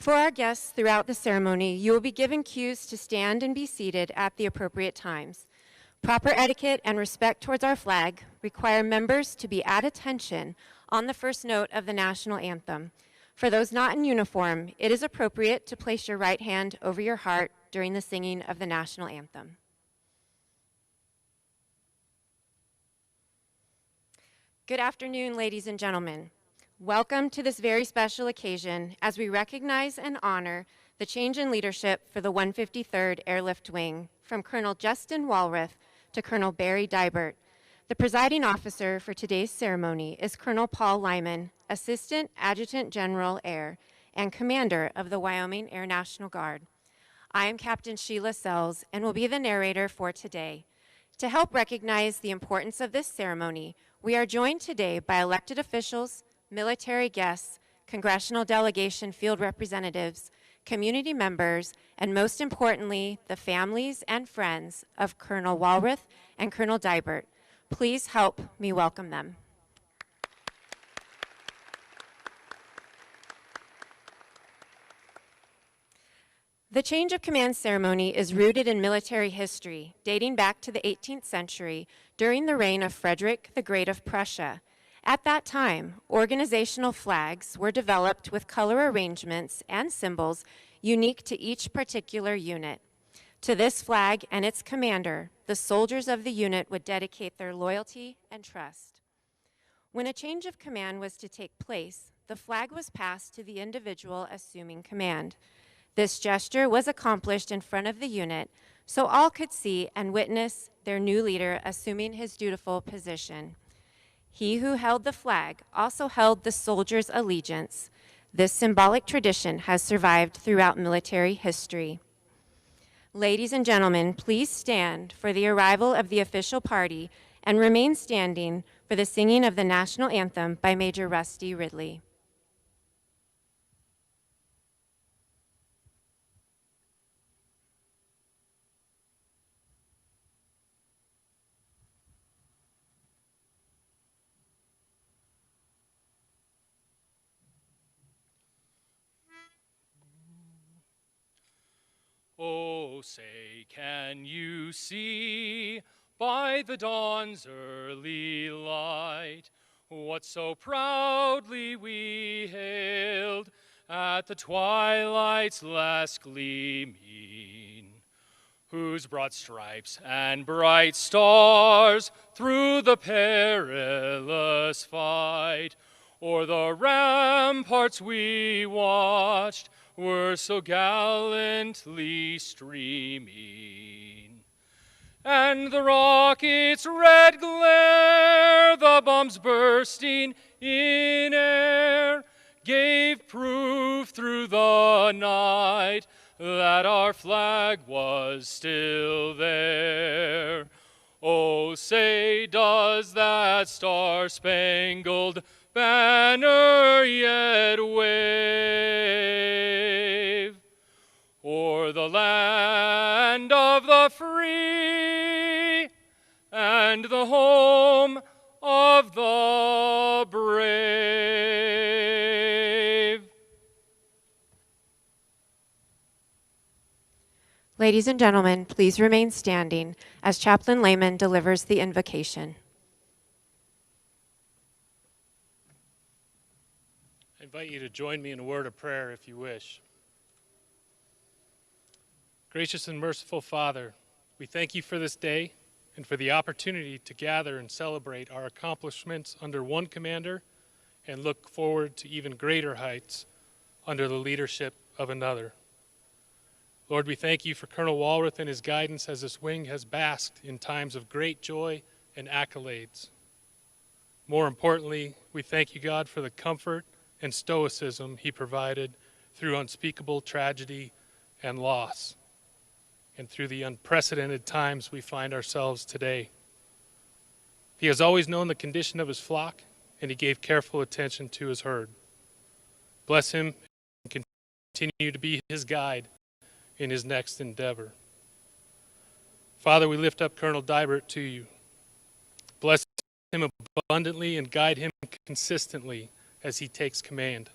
For our guests throughout the ceremony, you will be given cues to stand and be seated at the appropriate times. Proper etiquette and respect towards our flag require members to be at attention on the first note of the national anthem. For those not in uniform, it is appropriate to place your right hand over your heart during the singing of the national anthem. Good afternoon, ladies and gentlemen. Welcome to this very special occasion as we recognize and honor the change in leadership for the 153rd Airlift Wing from Colonel Justin Walrath to Colonel Barry Deibert. The presiding officer for today's ceremony is Colonel Paul Lyman, Assistant Adjutant General Air and Commander of the Wyoming Air National Guard. I am Captain Sheila Sells and will be the narrator for today. To help recognize the importance of this ceremony, we are joined today by elected officials, military guests, congressional delegation field representatives, community members, and most importantly, the families and friends of Colonel Walrath and Colonel Deibert. Please help me welcome them. The change of command ceremony is rooted in military history, dating back to the 18th century during the reign of Frederick the Great of Prussia. At that time, organizational flags were developed with color arrangements and symbols unique to each particular unit. To this flag and its commander, the soldiers of the unit would dedicate their loyalty and trust. When a change of command was to take place, the flag was passed to the individual assuming command. This gesture was accomplished in front of the unit so all could see and witness their new leader assuming his dutiful position. He who held the flag also held the soldier's allegiance. This symbolic tradition has survived throughout military history. Ladies and gentlemen, please stand for the arrival of the official party and remain standing for the singing of the national anthem by Major Rusty Ridley. Oh, say, can you see by the dawn's early light what so proudly we hailed at the twilight's last gleaming, whose broad stripes and bright stars through the perilous fight o'er the ramparts we watched were so gallantly streaming. And the rocket's red glare, the bombs bursting in air, gave proof through the night that our flag was still there. Oh, say, does that star-spangled banner yet wave o'er the land of the free and the home of the brave? Ladies and gentlemen, please remain standing as Chaplain Lehman delivers the invocation. I invite you to join me in a word of prayer if you wish. Gracious and merciful Father, we thank you for this day and for the opportunity to gather and celebrate our accomplishments under one commander and look forward to even greater heights under the leadership of another. Lord, we thank you for Colonel Walrath and his guidance as this wing has basked in times of great joy and accolades. More importantly, we thank you, God, for the comfort and stoicism he provided through unspeakable tragedy and loss, and through the unprecedented times we find ourselves today. He has always known the condition of his flock, and he gave careful attention to his herd. Bless him and continue to be his guide in his next endeavor. Father, we lift up Colonel Deibert to you. Bless him abundantly and guide him consistently as he takes command.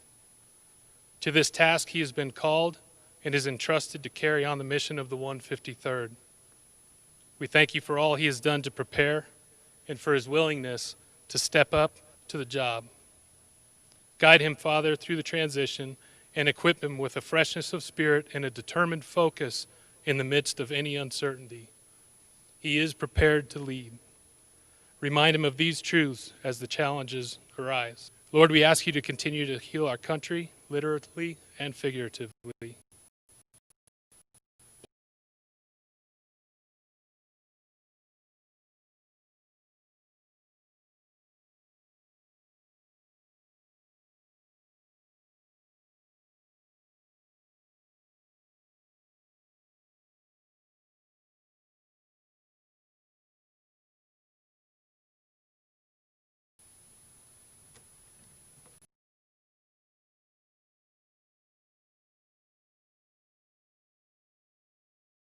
To this task he has been called and is entrusted to carry on the mission of the 153rd. We thank you for all he has done to prepare and for his willingness to step up to the job. Guide him, Father, through the transition and equip him with a freshness of spirit and a determined focus in the midst of any uncertainty. He is prepared to lead. Remind him of these truths as the challenges arise. Lord, we ask you to continue to heal our country, literally and figuratively.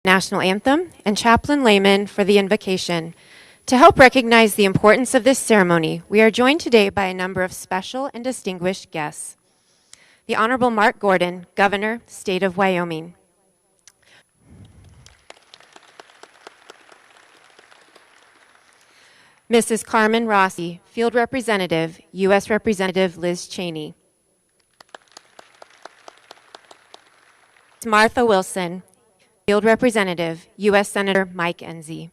National Anthem and Chaplain Lehman for the invocation. To help recognize the importance of this ceremony, we are joined today by a number of special and distinguished guests. The Honorable Mark Gordon, Governor, State of Wyoming. Mrs. Carmen Rossi, Field Representative, U.S. Representative Liz Cheney. Martha Wilson, Field Representative, U.S. Senator Mike Enzi.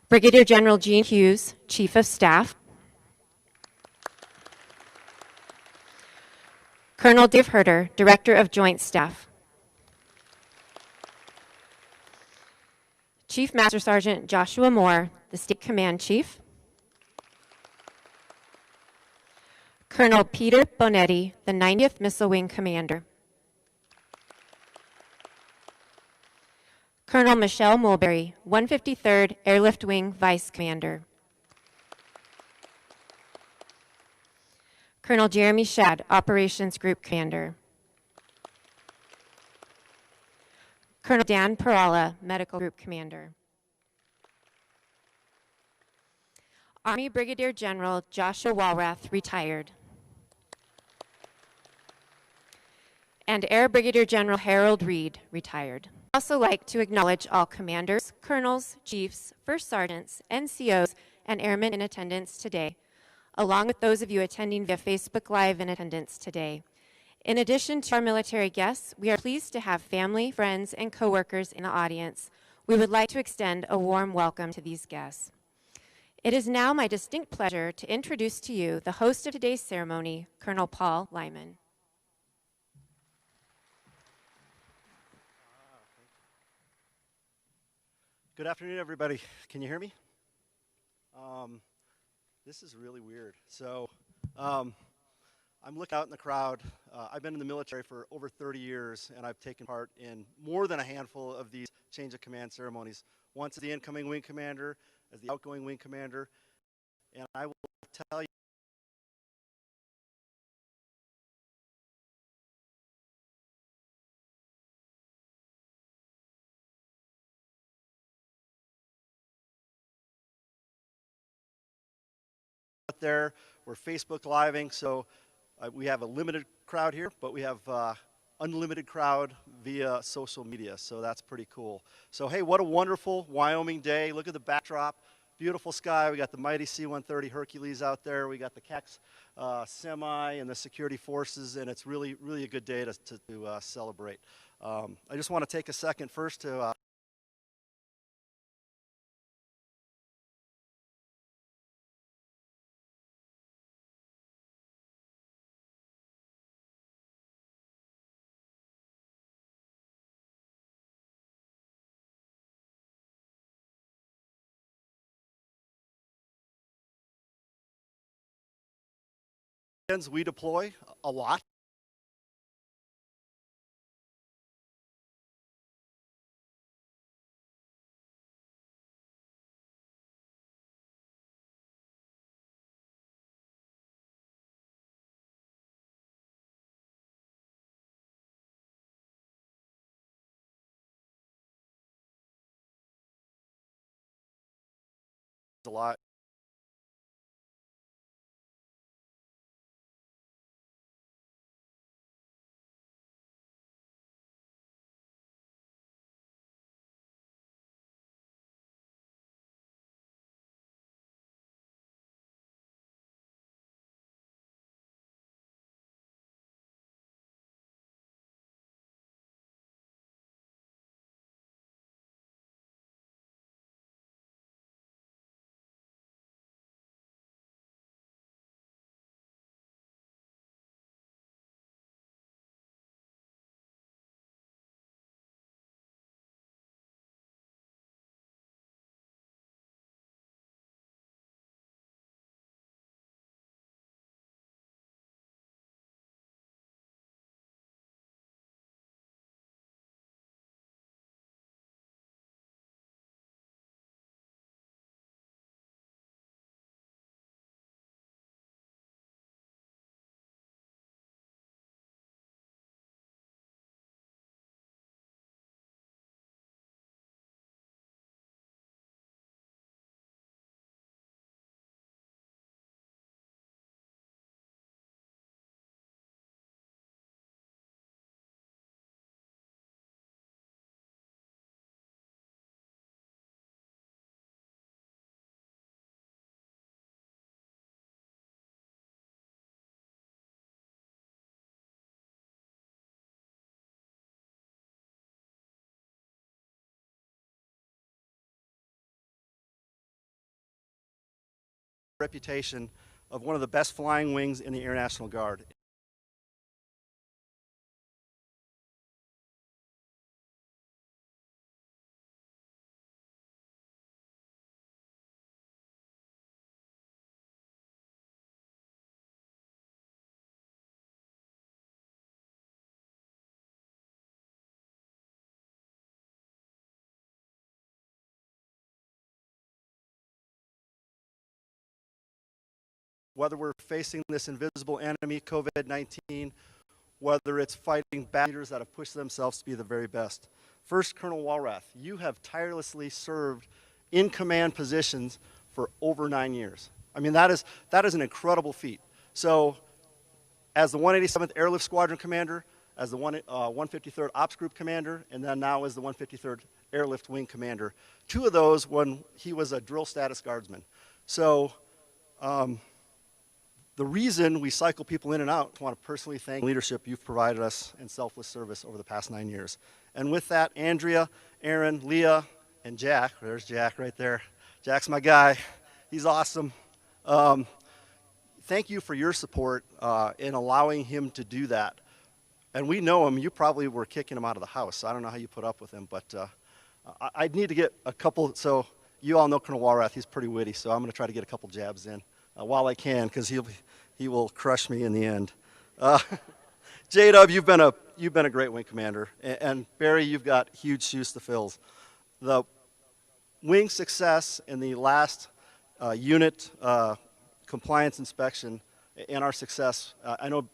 Brigadier General Gene Hughes, Chief of Staff. Colonel Dave Herter, Director of Joint Staff. Chief Master Sergeant Joshua Moore, the State Command Chief. Colonel Peter Bonetti, the 90th Missile Wing Commander. Colonel Michelle Mulberry, 153rd Airlift Wing Vice Commander. Colonel Jeremy Shadd, Operations Group Commander. Colonel Dan Perala, Medical Group Commander. Army Brigadier General Joshua Walrath, retired. And Air Brigadier General Herold Reed, retired. I'd also like to acknowledge all commanders, colonels, chiefs, first sergeants, NCOs, and airmen in attendance today, along with those of you attending via Facebook Live in attendance today. In addition to our military guests, we are pleased to have family, friends, and coworkers in the audience. We would like to extend a warm welcome to these guests. It is now my distinct pleasure to introduce to you the host of today's ceremony, Colonel Paul Lyman. Good afternoon, everybody. Can you hear me? This is really weird. So I'm looking out in the crowd. I've been in the military for over 30 years, and I've taken part in more than a handful of these change of command ceremonies. Once as the incoming wing commander, as the outgoing wing commander, and I will tell you, there. We're Facebook living, so we have a limited crowd here, but we have unlimited crowd via social media, so that's pretty cool. So hey, what a wonderful Wyoming day. Look at the backdrop. Beautiful sky. We got the mighty C-130 Hercules out there. We got the CAX semi and the security forces, and it's really, really a good day to celebrate. I just want to take a second first to we deploy a lot. A lot. reputation of one of the best flying wings in the Air National Guard. Whether we're facing this invisible enemy, COVID-19, whether it's fighting bad leaders that have pushed themselves to be the very best. First, Colonel Walrath, you have tirelessly served in command positions for over 9 years. I mean, that is an incredible feat. So, as the 187th Airlift Squadron Commander, as the 153rd Ops Group Commander, and then now as the 153rd Airlift Wing Commander. 2 of those when he was a drill status guardsman. So, the reason we cycle people in and out, I want to personally thank the leadership you've provided us in selfless service over the past 9 years. And with that, Andrea, Aaron, Leah, and Jack, there's Jack right there. Jack's my guy. He's awesome. Thank you for your support in allowing him to do that. And we know him. You probably were kicking him out of the house. So I don't know how you put up with him, but I'd need to get a couple. So you all know Colonel Walrath. He's pretty witty, so I'm going to try to get a couple jabs in while I can, because he will crush me in the end. J-Dub, you've been a great wing commander, and Barry, you've got huge shoes to fill. The wing success in the last unit compliance inspection and our success, I know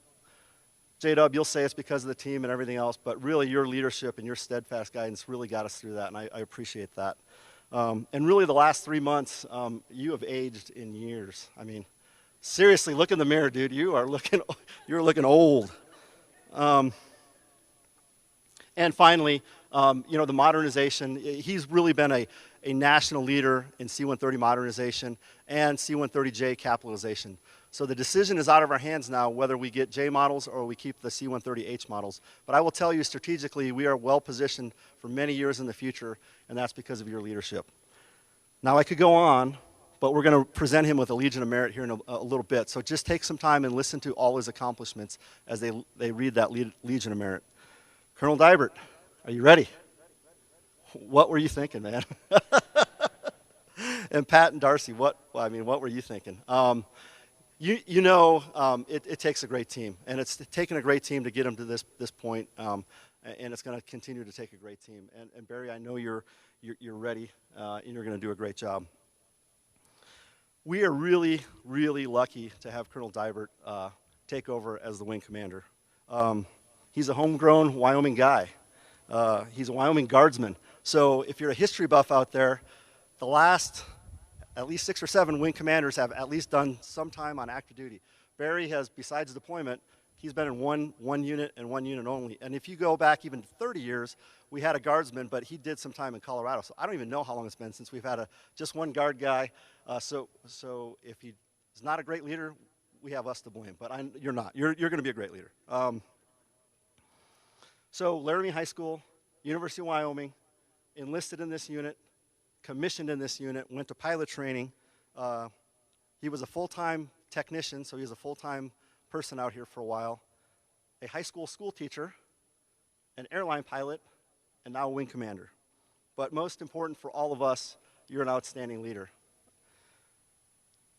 J-Dub, you'll say it's because of the team and everything else, but really your leadership and your steadfast guidance really got us through that, and I appreciate that. And really the last 3 months, you have aged in years. I mean, seriously, look in the mirror, dude. You're looking old. And finally, you know, the modernization. He's really been a national leader in C-130 modernization and C-130J capitalization. So the decision is out of our hands now whether we get J models or we keep the C-130H models. But I will tell you strategically, we are well positioned for many years in the future, and that's because of your leadership. Now I could go on, but we're going to present him with a Legion of Merit here in a little bit. So just take some time and listen to all his accomplishments as they read that Legion of Merit. Colonel Deibert, are you ready? What were you thinking, man? And Pat and Darcy, what were you thinking? You know, it takes a great team, and it's taken a great team to get them to this point, and it's going to continue to take a great team. And Barry, I know you're ready, and you're going to do a great job. We are really, really lucky to have Colonel Deibert take over as the wing commander. He's a homegrown Wyoming guy. He's a Wyoming guardsman. So if you're a history buff out there, the last at least 6 or 7 wing commanders have at least done some time on active duty. Barry has, besides deployment, he's been in one unit and one unit only. And if you go back even 30 years, we had a guardsman, but he did some time in Colorado. So I don't even know how long it's been since we've had just one guard guy. So if he's not a great leader, we have us to blame. But you're not. You're going to be a great leader. So Laramie High School, University of Wyoming, enlisted in this unit, commissioned in this unit, went to pilot training. He was a full-time technician, so he was a full-time person out here for a while, a high school teacher, an airline pilot, and now a wing commander. But most important for all of us, you're an outstanding leader.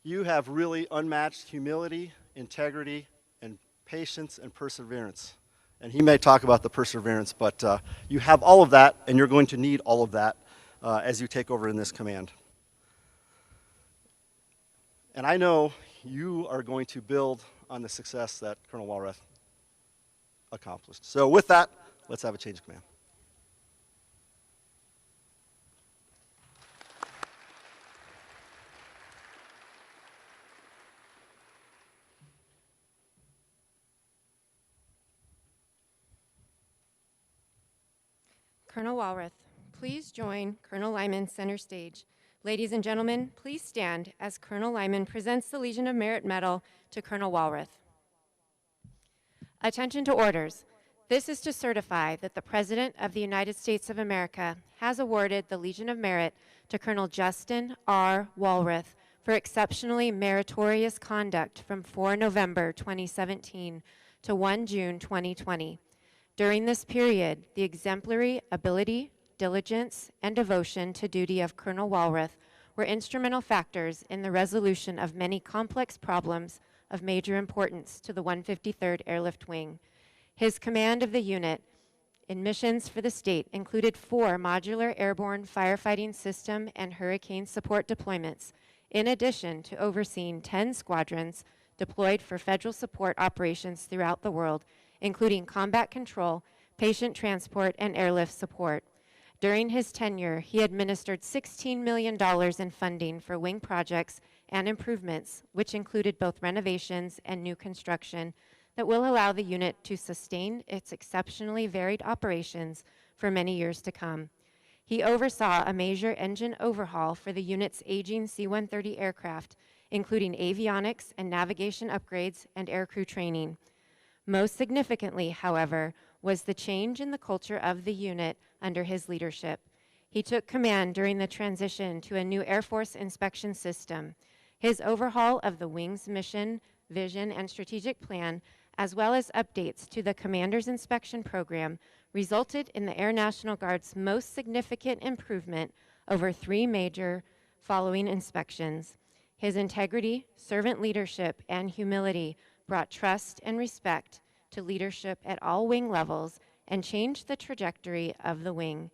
You have really unmatched humility, integrity, and patience and perseverance. And he may talk about the perseverance, but you have all of that, and you're going to need all of that as you take over in this command. And I know you are going to build on the success that Colonel Walrath accomplished. So with that, let's have a change of command. Colonel Walrath, please join Colonel Lyman center stage. Ladies and gentlemen, please stand as Colonel Lyman presents the Legion of Merit Medal to Colonel Walrath. Attention to orders. This is to certify that the President of the United States of America has awarded the Legion of Merit to Colonel Justin R. Walrath for exceptionally meritorious conduct from 4 November 2017 to 1 June 2020. During this period, the exemplary ability, diligence, and devotion to duty of Colonel Walrath were instrumental factors in the resolution of many complex problems of major importance to the 153rd Airlift Wing. His command of the unit in missions for the state included 4 modular airborne firefighting system and hurricane support deployments, in addition to overseeing 10 squadrons deployed for federal support operations throughout the world, including combat control, patient transport, and airlift support. During his tenure, he administered $16 million in funding for wing projects and improvements, which included both renovations and new construction that will allow the unit to sustain its exceptionally varied operations for many years to come. He oversaw a major engine overhaul for the unit's aging C-130 aircraft, including avionics and navigation upgrades and aircrew training. Most significantly, however, was the change in the culture of the unit under his leadership. He took command during the transition to a new Air Force inspection system. His overhaul of the wing's mission, vision, and strategic plan, as well as updates to the Commander's Inspection Program, resulted in the Air National Guard's most significant improvement over 3 major following inspections. His integrity, servant leadership, and humility brought trust and respect to leadership at all wing levels and changed the trajectory of the wing.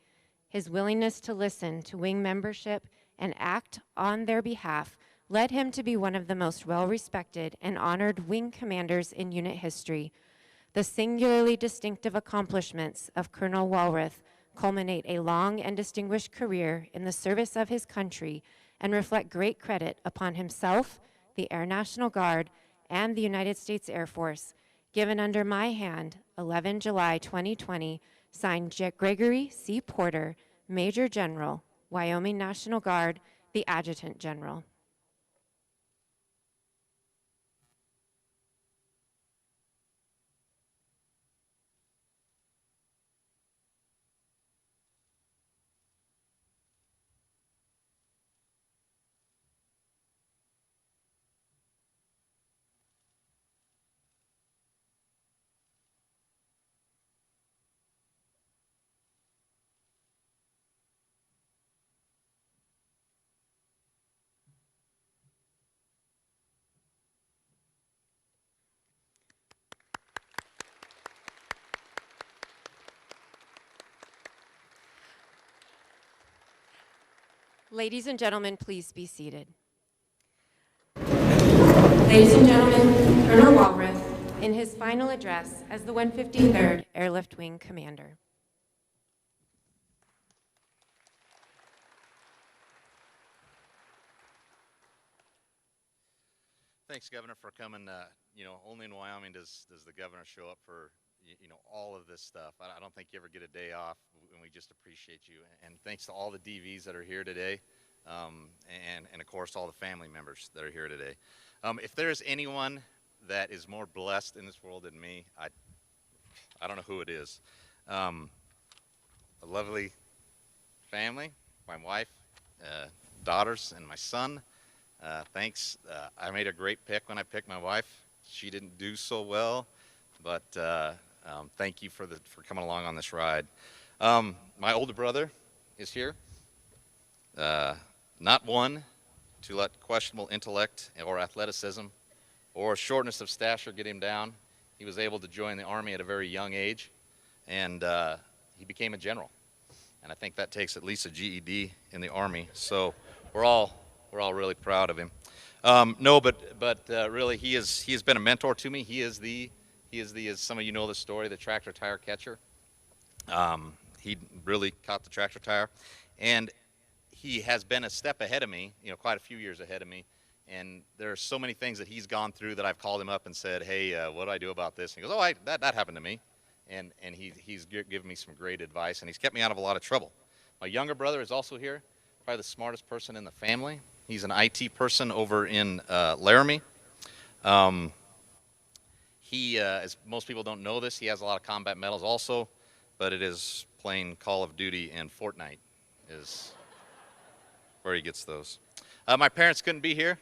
His willingness to listen to wing membership and act on their behalf led him to be one of the most well-respected and honored wing commanders in unit history. The singularly distinctive accomplishments of Colonel Walrath culminate a long and distinguished career in the service of his country and reflect great credit upon himself, the Air National Guard, and the United States Air Force. Given under my hand, 11 July 2020, signed Gregory C. Porter, Major General, Wyoming National Guard, the Adjutant General. Ladies and gentlemen, please be seated. Ladies and gentlemen, Colonel Walrath, in his final address as the 153rd Airlift Wing Commander. Thanks, Governor, for coming. Only in Wyoming does the governor show up for all of this stuff. I don't think you ever get a day off, and we just appreciate you. And thanks to all the DVs that are here today, and of course all the family members that are here today. If there is anyone that is more blessed in this world than me, I don't know who it is. A lovely family, my wife, daughters, and my son. Thanks. I made a great pick when I picked my wife. She didn't do so well, but thank you for coming along on this ride. My older brother is here. Not one to let questionable intellect or athleticism or shortness of stature get him down. He was able to join the Army at a very young age, and he became a general. And I think that takes at least a GED in the Army. So we're all really proud of him. Really, he has been a mentor to me. He is as some of you know the story, the tractor tire catcher. He really caught the tractor tire, and he has been a step ahead of me, quite a few years ahead of me. And there are so many things that he's gone through that I've called him up and said, hey, what do I do about this? And he goes, oh, that happened to me. And he's given me some great advice, and he's kept me out of a lot of trouble. My younger brother is also here, probably the smartest person in the family. He's an IT person over in Laramie. As most people don't know this, he has a lot of combat medals also, but it is playing Call of Duty and Fortnite is where he gets those. My parents couldn't be here.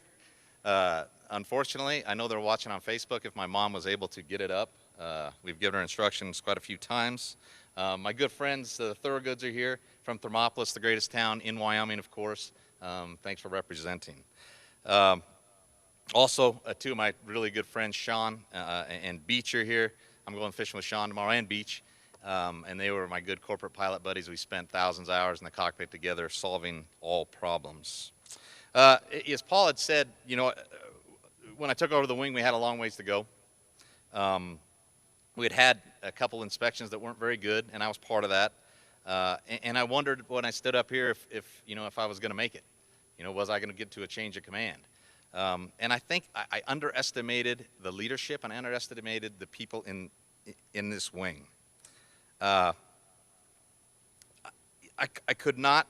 Unfortunately, I know they're watching on Facebook. If my mom was able to get it up, we've given her instructions quite a few times. My good friends, the Thorogoods, are here from Thermopolis, the greatest town in Wyoming, of course. Thanks for representing. Also, two of my really good friends, Sean and Beach, are here. I'm going fishing with Sean tomorrow and Beach. And they were my good corporate pilot buddies. We spent thousands of hours in the cockpit together solving all problems. As Paul had said, you know, when I took over the wing, we had a long ways to go. We had a couple inspections that weren't very good, and I was part of that. And I wondered when I stood up here if I was going to make it. You know, was I going to get to a change of command? And I think I underestimated the leadership and I underestimated the people in this wing. I could not.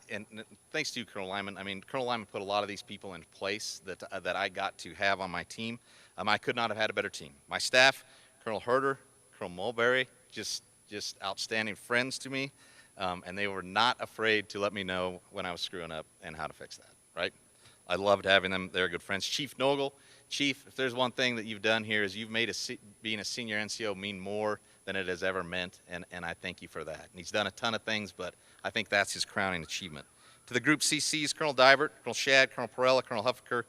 And thanks to you, Colonel Lyman. I mean, Colonel Lyman put a lot of these people in place that I got to have on my team. I could not have had a better team. My staff, Colonel Herder, Colonel Mulberry, just outstanding friends to me, and they were not afraid to let me know when I was screwing up and how to fix that. Right? I loved having them. They're good friends. Chief Nogel, Chief, if there's one thing that you've done here is you've made being a senior NCO mean more than it has ever meant, and I thank you for that. And he's done a ton of things, but I think that's his crowning achievement. To the Group CCs, Colonel Deibert, Colonel Shad, Colonel Perella, Colonel Huffaker,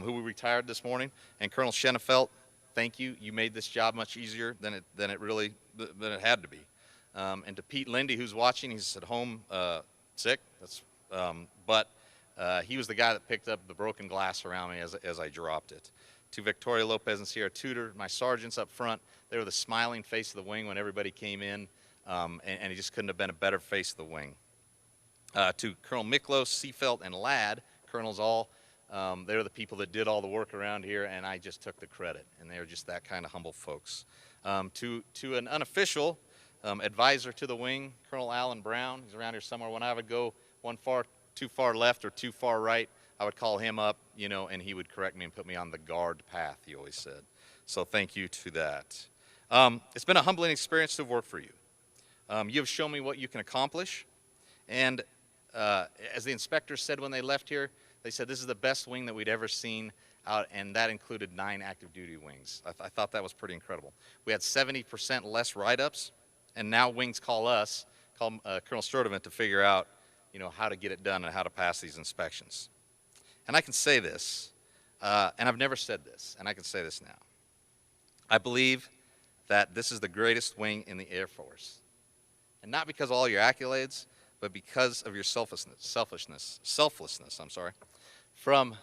who we retired this morning, and Colonel Schenefeld, thank you. You made this job much easier than it had to be. And to Pete Lindy, who's watching, he's at home sick. But he was the guy that picked up the broken glass around me as I dropped it. To Victoria Lopez and Sierra Tudor, my sergeants up front, they were the smiling face of the wing when everybody came in, and he just couldn't have been a better face of the wing. To Colonel Miklos, Seafelt, and Ladd, colonels all, they were the people that did all the work around here, and I just took the credit, and they were just that kind of humble folks. To an unofficial advisor to the wing, Colonel Alan Brown, he's around here somewhere. When I would go too far left or too far right, I would call him up, you know, and he would correct me and put me on the guard path, he always said. So thank you to that. It's been a humbling experience to work for you. You have shown me what you can accomplish. And as the inspectors said when they left here, they said this is the best wing that we'd ever seen out, and that included 9 active duty wings. I thought that was pretty incredible. We had 70% less write-ups, and now wings call us, Colonel Sturtevant, to figure out, you know, how to get it done and how to pass these inspections. And I can say this, and I've never said this, and I can say this now. I believe that this is the greatest wing in the Air Force. And not because of all your accolades, but because of your selflessness, from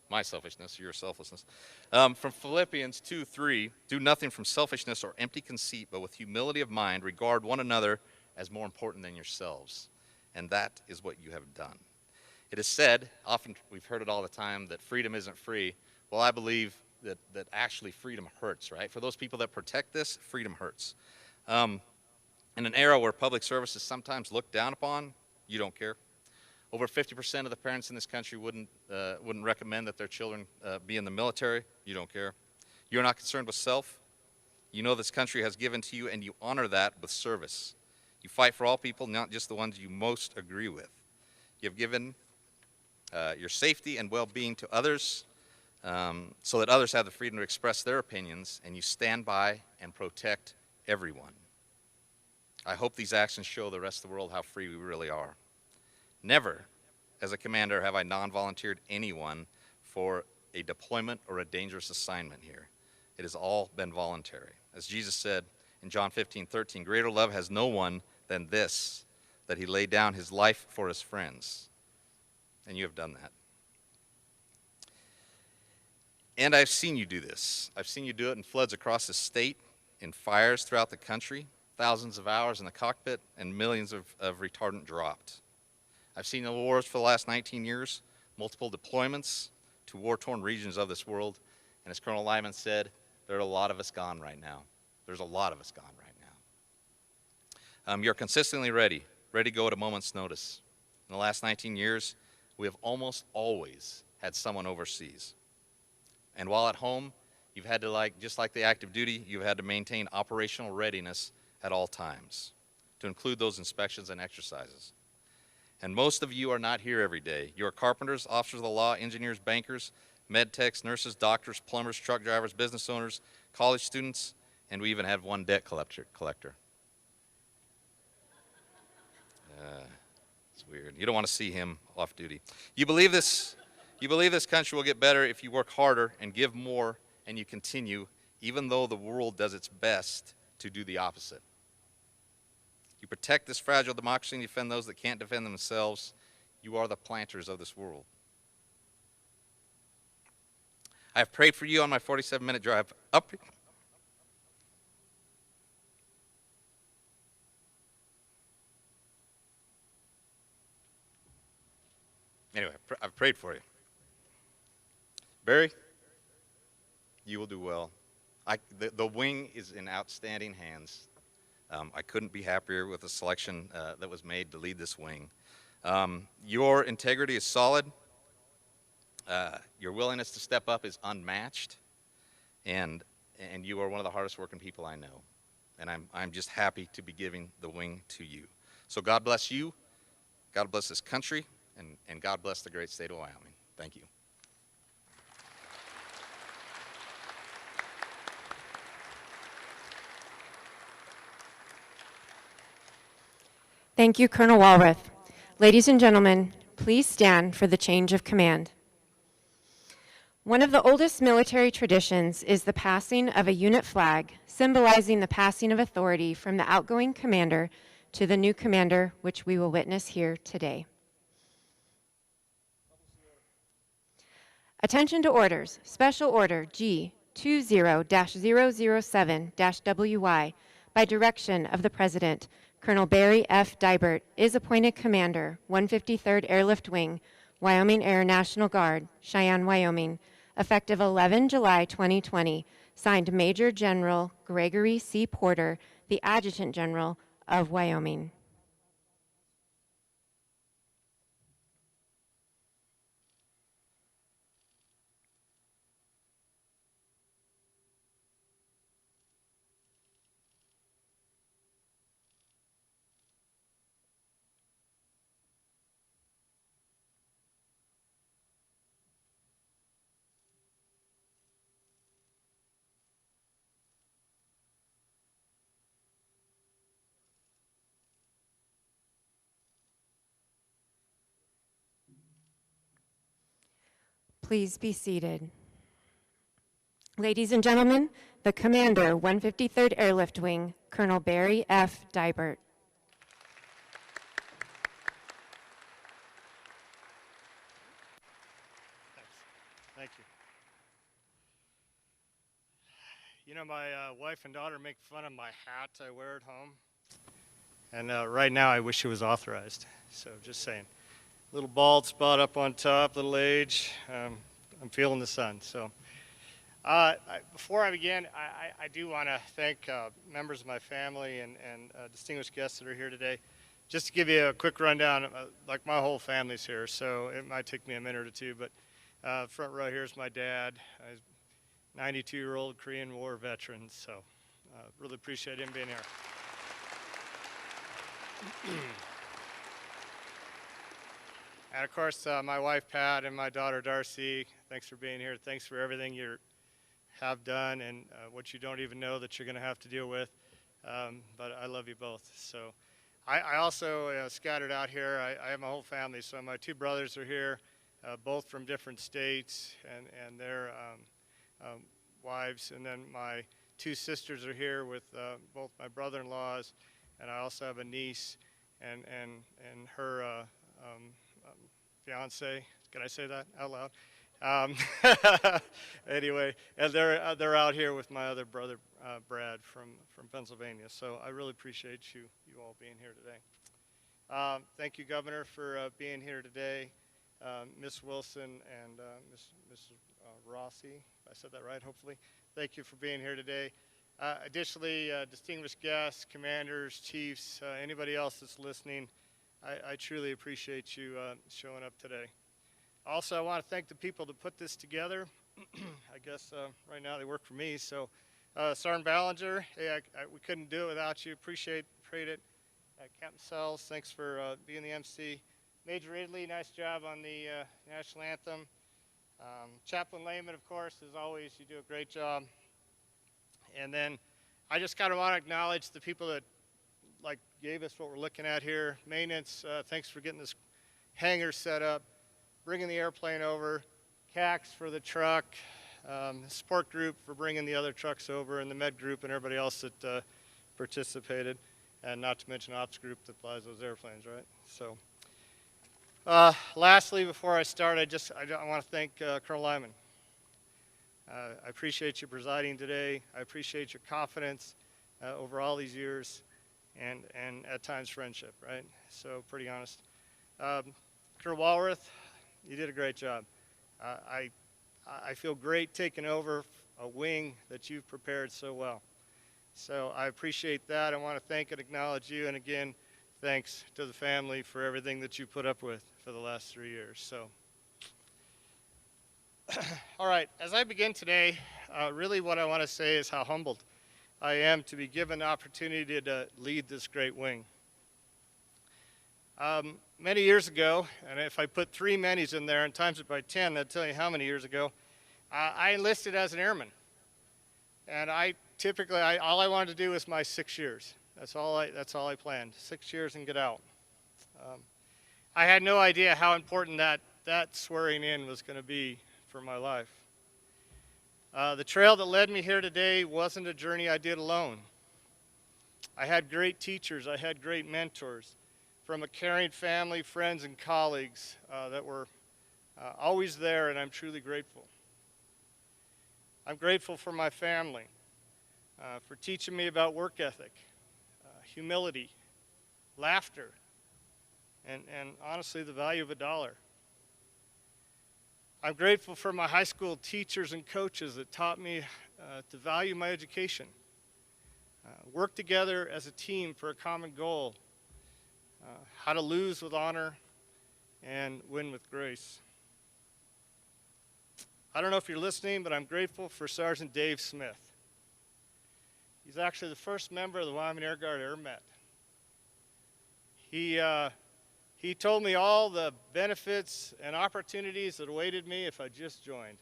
my selfishness, your selflessness. From Philippians 2:3, do nothing from selfishness or empty conceit, but with humility of mind, regard one another as more important than yourselves. And that is what you have done. It is said, often we've heard it all the time, that freedom isn't free. Well, I believe that actually freedom hurts, right? For those people that protect this, freedom hurts. In an era where public service is sometimes looked down upon, you don't care. Over 50% of the parents in this country wouldn't recommend that their children be in the military. You don't care. You're not concerned with self. You know this country has given to you, and you honor that with service. You fight for all people, not just the ones you most agree with. You have given your safety and well-being to others so that others have the freedom to express their opinions, and you stand by and protect everyone. I hope these actions show the rest of the world how free we really are. Never, as a commander, have I non-volunteered anyone for a deployment or a dangerous assignment here. It has all been voluntary. As Jesus said in John 15:13, greater love has no one than this, that he laid down his life for his friends. And you have done that. And I've seen you do this. I've seen you do it in floods across the state, in fires throughout the country, thousands of hours in the cockpit, and millions of retardant dropped. I've seen the wars for the last 19 years, multiple deployments to war-torn regions of this world. And as Colonel Lyman said, there are a lot of us gone right now. There's a lot of us gone right now. You're consistently ready to go at a moment's notice. In the last 19 years, we have almost always had someone overseas. And while at home, you've had to, just like the active duty, you've had to maintain operational readiness at all times, to include those inspections and exercises. And most of you are not here every day. You are carpenters, officers of the law, engineers, bankers, med techs, nurses, doctors, plumbers, truck drivers, business owners, college students, and we even have one debt collector. It's weird. You don't want to see him off duty. You believe this country will get better if you work harder and give more and you continue, even though the world does its best to do the opposite. You protect this fragile democracy and defend those that can't defend themselves. You are the planters of this world. I have prayed for you on my 47-minute drive up. Anyway, I've prayed for you. Barry, you will do well. The wing is in outstanding hands. I couldn't be happier with the selection that was made to lead this wing. Your integrity is solid. Your willingness to step up is unmatched. And you are one of the hardest working people I know. And I'm just happy to be giving the wing to you. So God bless you. God bless this country. And God bless the great state of Wyoming. Thank you. Thank you, Colonel Walrath. Ladies and gentlemen, please stand for the change of command. One of the oldest military traditions is the passing of a unit flag, symbolizing the passing of authority from the outgoing commander to the new commander, which we will witness here today. Attention to orders. Special Order G 20-007-WY by direction of the President, Colonel Barry F. Deibert is appointed Commander, 153d Airlift Wing, Wyoming Air National Guard, Cheyenne, Wyoming, effective 11 July 2020, signed Major General Gregory C. Porter, the Adjutant General of Wyoming. Please be seated. Ladies and gentlemen, the Commander, 153rd Airlift Wing, Colonel Barry F. Deibert. Thank you. You know, my wife and daughter make fun of my hat I wear at home. And right now I wish it was authorized. So just saying. Little bald spot up on top, little age. I'm feeling the sun. So before I begin, I do want to thank members of my family and distinguished guests that are here today. Just to give you a quick rundown, like my whole family's here, so it might take me a minute or two, but front row here is my dad. He's a 92-year-old Korean War veteran, so really appreciate him being here. And of course, my wife Pat and my daughter Darcy, thanks for being here. Thanks for everything you have done and what you don't even know that you're going to have to deal with. But I love you both. So I also scattered out here. I have my whole family. So my two brothers are here, both from different states and their wives. And then my two sisters are here with both my brother-in-laws. And I also have a niece and her fiance. Can I say that out loud? Anyway, and they're out here with my other brother, Brad, from Pennsylvania. So I really appreciate you all being here today. Thank you, Governor, for being here today. Miss Wilson and Mrs. Rossi, I said that right, hopefully. Thank you for being here today. Additionally, distinguished guests, commanders, chiefs, anybody else that's listening, I truly appreciate you showing up today. Also, I want to thank the people that put this together. I guess right now they work for me. So, Sergeant Ballinger, hey, we couldn't do it without you. Appreciate it. Captain Sells, thanks for being the MC. Major Ridley, nice job on the national anthem. Chaplain Lehman, of course, as always, you do a great job. And then I just kind of want to acknowledge the people that gave us what we're looking at here. Maintenance, thanks for getting this hangar set up, bringing the airplane over, CAX for the truck, the support group for bringing the other trucks over, and the med group and everybody else that participated, and not to mention ops group that flies those airplanes, right? So, lastly, before I start, I want to thank Colonel Lyman. I appreciate you presiding today. I appreciate your confidence over all these years, and at times friendship, right? So pretty honest. Colonel Walrath, you did a great job. I feel great taking over a wing that you've prepared so well. So I appreciate that. I want to thank and acknowledge you, and again, thanks to the family for everything that you put up with for the last 3 years. So, all right, as I begin today, really what I want to say is how humbled I am to be given the opportunity to lead this great wing. Many years ago, and if I put 3 manys in there and times it by 10, that'll tell you how many years ago, I enlisted as an airman. And all I wanted to do was my 6 years. That's all I planned, 6 years and get out. I had no idea how important that swearing in was going to be for my life. The trail that led me here today wasn't a journey I did alone. I had great teachers, I had great mentors from a caring family, friends, and colleagues that were always there, and I'm truly grateful. I'm grateful for my family, for teaching me about work ethic, humility, laughter, and honestly, the value of a dollar. I'm grateful for my high school teachers and coaches that taught me to value my education, work together as a team for a common goal, how to lose with honor and win with grace. I don't know if you're listening, but I'm grateful for Sergeant Dave Smith. He's actually the first member of the Wyoming Air Guard I ever met. He told me all the benefits and opportunities that awaited me if I just joined.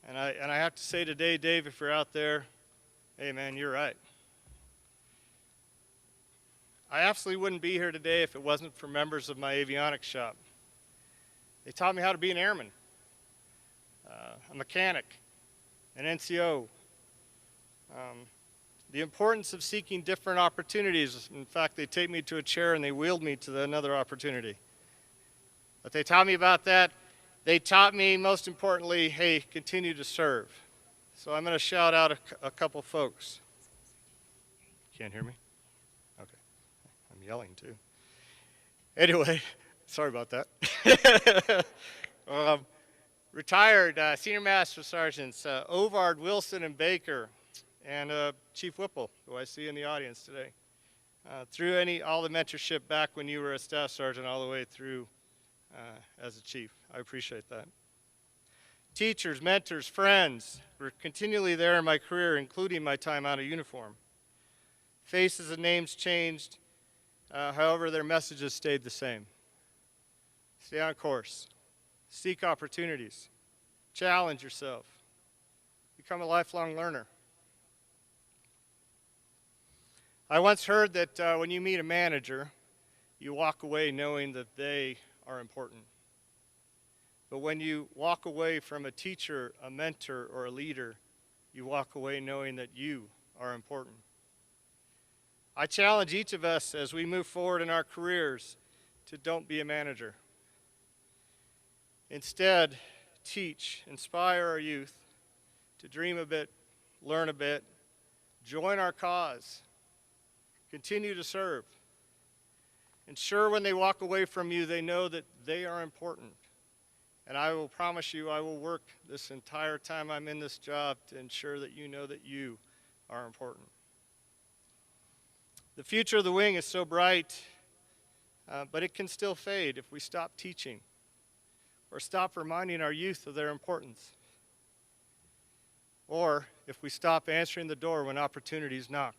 And I have to say today, Dave, if you're out there, hey man, you're right. I absolutely wouldn't be here today if it wasn't for members of my avionics shop. They taught me how to be an airman, a mechanic, an NCO, the importance of seeking different opportunities. In fact, they take me to a chair and they wheeled me to another opportunity. But they taught me about that. They taught me, most importantly, hey, continue to serve. So I'm going to shout out a couple folks. Can't hear me? Okay. I'm yelling too. Anyway, sorry about that. Retired Senior Master Sergeants Ovard, Wilson, and Baker, and Chief Whipple, who I see in the audience today. Through all the mentorship back when you were a staff sergeant all the way through as a chief. I appreciate that. Teachers, mentors, friends were continually there in my career, including my time out of uniform. Faces and names changed, however, their messages stayed the same. Stay on course. Seek opportunities. Challenge yourself. Become a lifelong learner. I once heard that when you meet a manager, you walk away knowing that they are important. But when you walk away from a teacher, a mentor, or a leader, you walk away knowing that you are important. I challenge each of us as we move forward in our careers to don't be a manager. Instead, teach, inspire our youth to dream a bit, learn a bit, join our cause, continue to serve. Ensure when they walk away from you, they know that they are important. And I will promise you, I will work this entire time I'm in this job to ensure that you know that you are important. The future of the wing is so bright, but it can still fade if we stop teaching or stop reminding our youth of their importance, or if we stop answering the door when opportunities knock.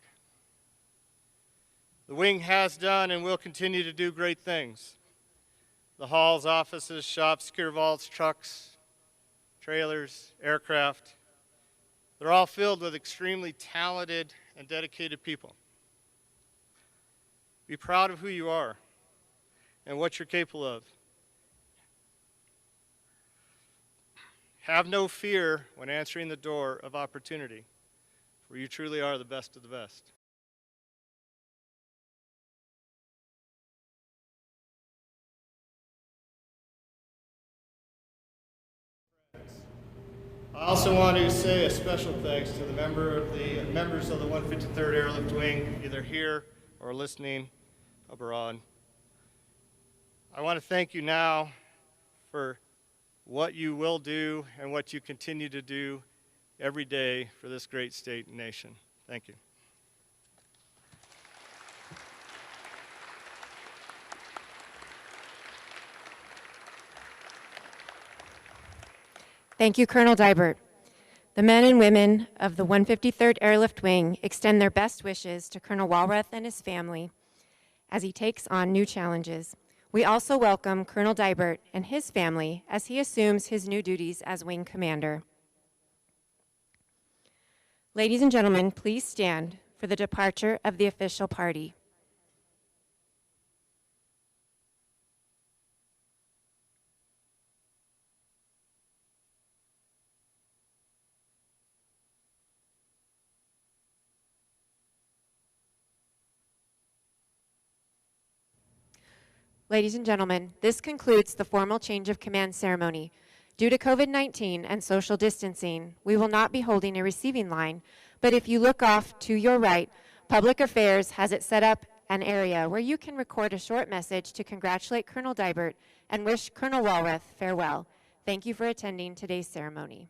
The wing has done and will continue to do great things. the halls, offices, shops, secure vaults, trucks, trailers, aircraft. They're all filled with extremely talented and dedicated people. Be proud of who you are and what you're capable of. Have no fear when answering the door of opportunity, for you truly are the best of the best. I also want to say a special thanks to the members of the 153rd Airlift Wing, either here or listening abroad. I want to thank you now for what you will do and what you continue to do every day for this great state and nation. Thank you. Thank you, Colonel Deibert. The men and women of the 153rd Airlift Wing extend their best wishes to Colonel Walrath and his family as he takes on new challenges. We also welcome Colonel Deibert and his family as he assumes his new duties as wing commander. Ladies and gentlemen, please stand for the departure of the official party. Ladies and gentlemen, this concludes the formal change of command ceremony. Due to COVID-19 and social distancing, we will not be holding a receiving line, but if you look off to your right, Public Affairs has it set up an area where you can record a short message to congratulate Colonel Deibert and wish Colonel Walrath farewell. Thank you for attending today's ceremony.